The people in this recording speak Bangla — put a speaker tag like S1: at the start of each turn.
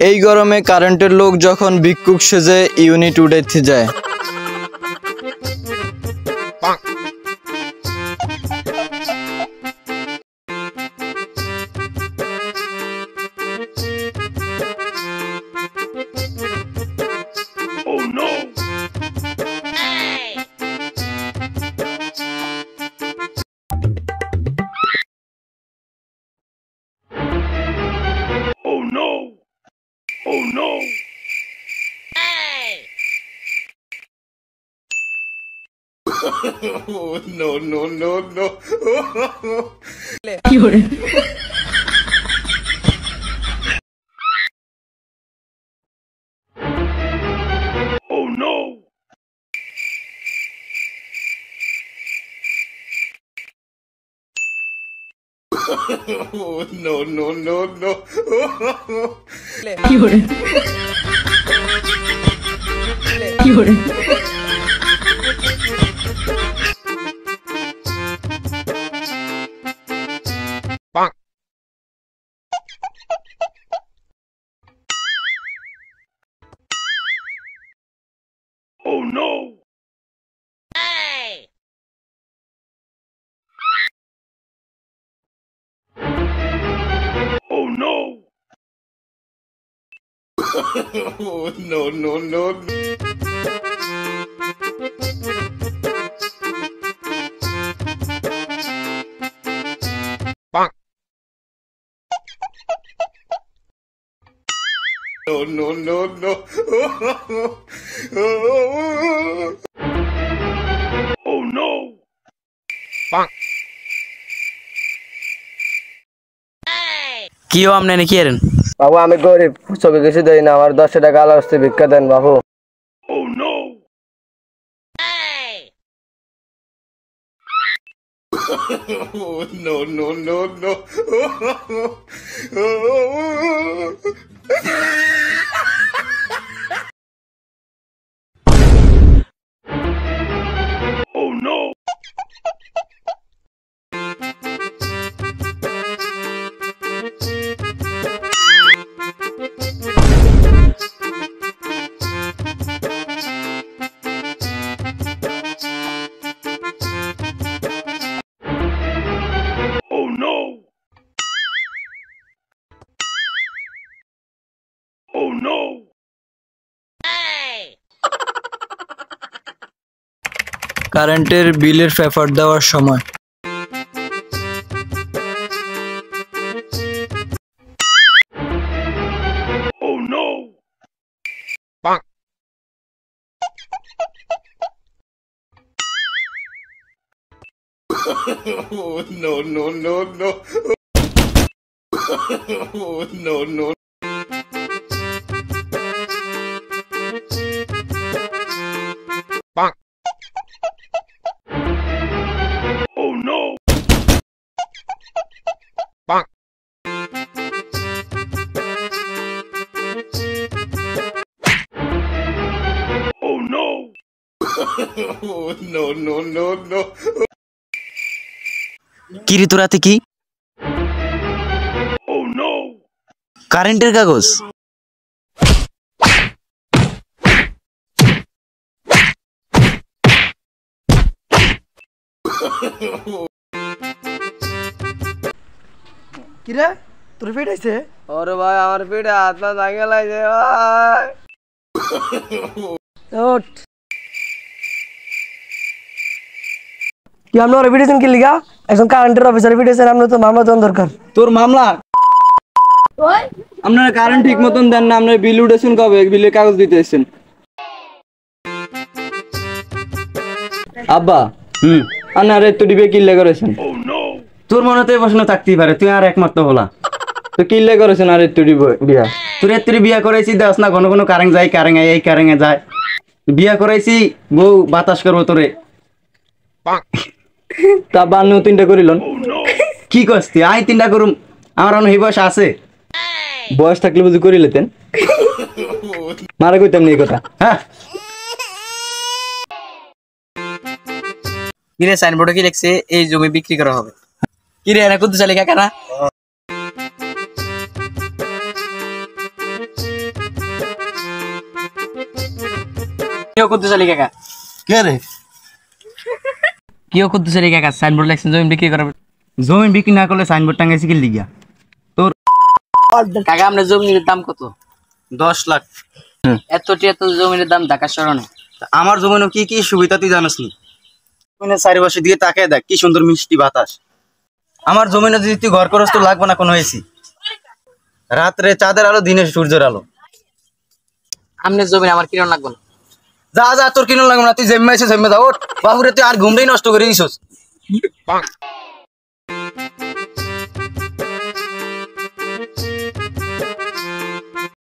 S1: এই গরমে কারেন্টের লোক যখন ভিক্ষুক সেজে ইউনিট উঠাইতে যায়।
S2: No, no, no, no. Oh no. No, no, no, no. Oh no! Hey! Oh no! No, no, no. No, no, no, no. Oh no.
S3: কিও আমনে নাকি এরেন
S4: বাবু আমি গরিব চোখে কিছু দেই না আমার 10 টাকা আলো আসতে ভিক্ষা দেন বাবু
S2: Oh no. No, no, no, no. Oh no. Oh no. Oh no.
S1: কারেন্টের বিলের পেপার দেওয়ার সময়।
S2: Oh no. No, no, no, no. No, no. Oh no. Oh no. No, no, no, no.
S3: কিরি তোরাতে কি
S2: Oh no.
S3: কারেন্টের কাগজ
S5: কিরে তোর পেট আইছে
S4: ওরে ভাই আমার পেটে হাত পা ভাঙে লাগছে ভাই
S5: ওঠ কি আমরা ওর ভিডিওছেন কি লিগা একজন কারেন্টের অফিসার ভিডিওছেন আমরা তো মামলা দেওয়ার দরকার
S1: তোর মামলা আপনারা কারেন্ট ঠিক মতন দেন না, আপনারা বিল উঠেছেন কবে, বিলের কাগজ দিতে এসেছেন। আব্বা আনারে তো ডিবে কিল্লে করেছেন।
S2: Oh no.
S3: তোর মনে তো এই প্রশ্ন থাকতেই পারে, তুই আর একমাত্র হলা
S1: তো কিল্লে করেছেন আর একটু বিয়া।
S3: তোর তুই বিয়া করাইছি দেখ না, ঘন ঘন কারেং যায় কারেং এই কারেঙে যায়, বিয়া করাইছি বউ বাতাস করবো তোরে
S1: তা বান্ন 3টা করিলন।
S3: কি করছি আই 3টা করুম, আমার অনেক এই বয়স আছে,
S1: বয়স থাকলে বুঝি করি লেতেন, মারা কইতাম না এই কথা।
S3: হ্যাঁ কিরে সাইনবোর্ডে কি লিখছে এই জমি বিক্রি করা হবে, কিরে এরা কত চালিকা কানা
S6: কিও করতেছলি কাকা
S4: কে রে
S6: কিও করতেছলি কাকা সাইনবোর্ড লেখছেন জমি বিক্রি করার
S3: জমি বিক্রি না করলে সাইনবোর্ড টাঙ্গাইছি কি লিগা
S6: কাকা আপনার জমির দাম কত
S3: 10 লাখ।
S6: এত জমির দাম ঢাকা শহরে নেই
S3: আমার জমিনে কি কি সুবিধা তুই জানিস নি? জমিনের চারিপাশে দিয়ে তাকায় দেখ কি সুন্দর মিষ্টি বাতাস। আমার জমিনে যদি তুই ঘর করস তো লাগবে না কোনো এসি। রাত্রে চাঁদের আলো, দিনে সূর্যের আলো।
S6: আপনার জমি আমার কিনো লাগবে না
S3: যা যা তোর কিনো লাগবে না, তুই জেম্মে এসে জেম্মে যা। ওঠ বাবুরে, তুই আর ঘুমটাই নষ্ট করে দিছস।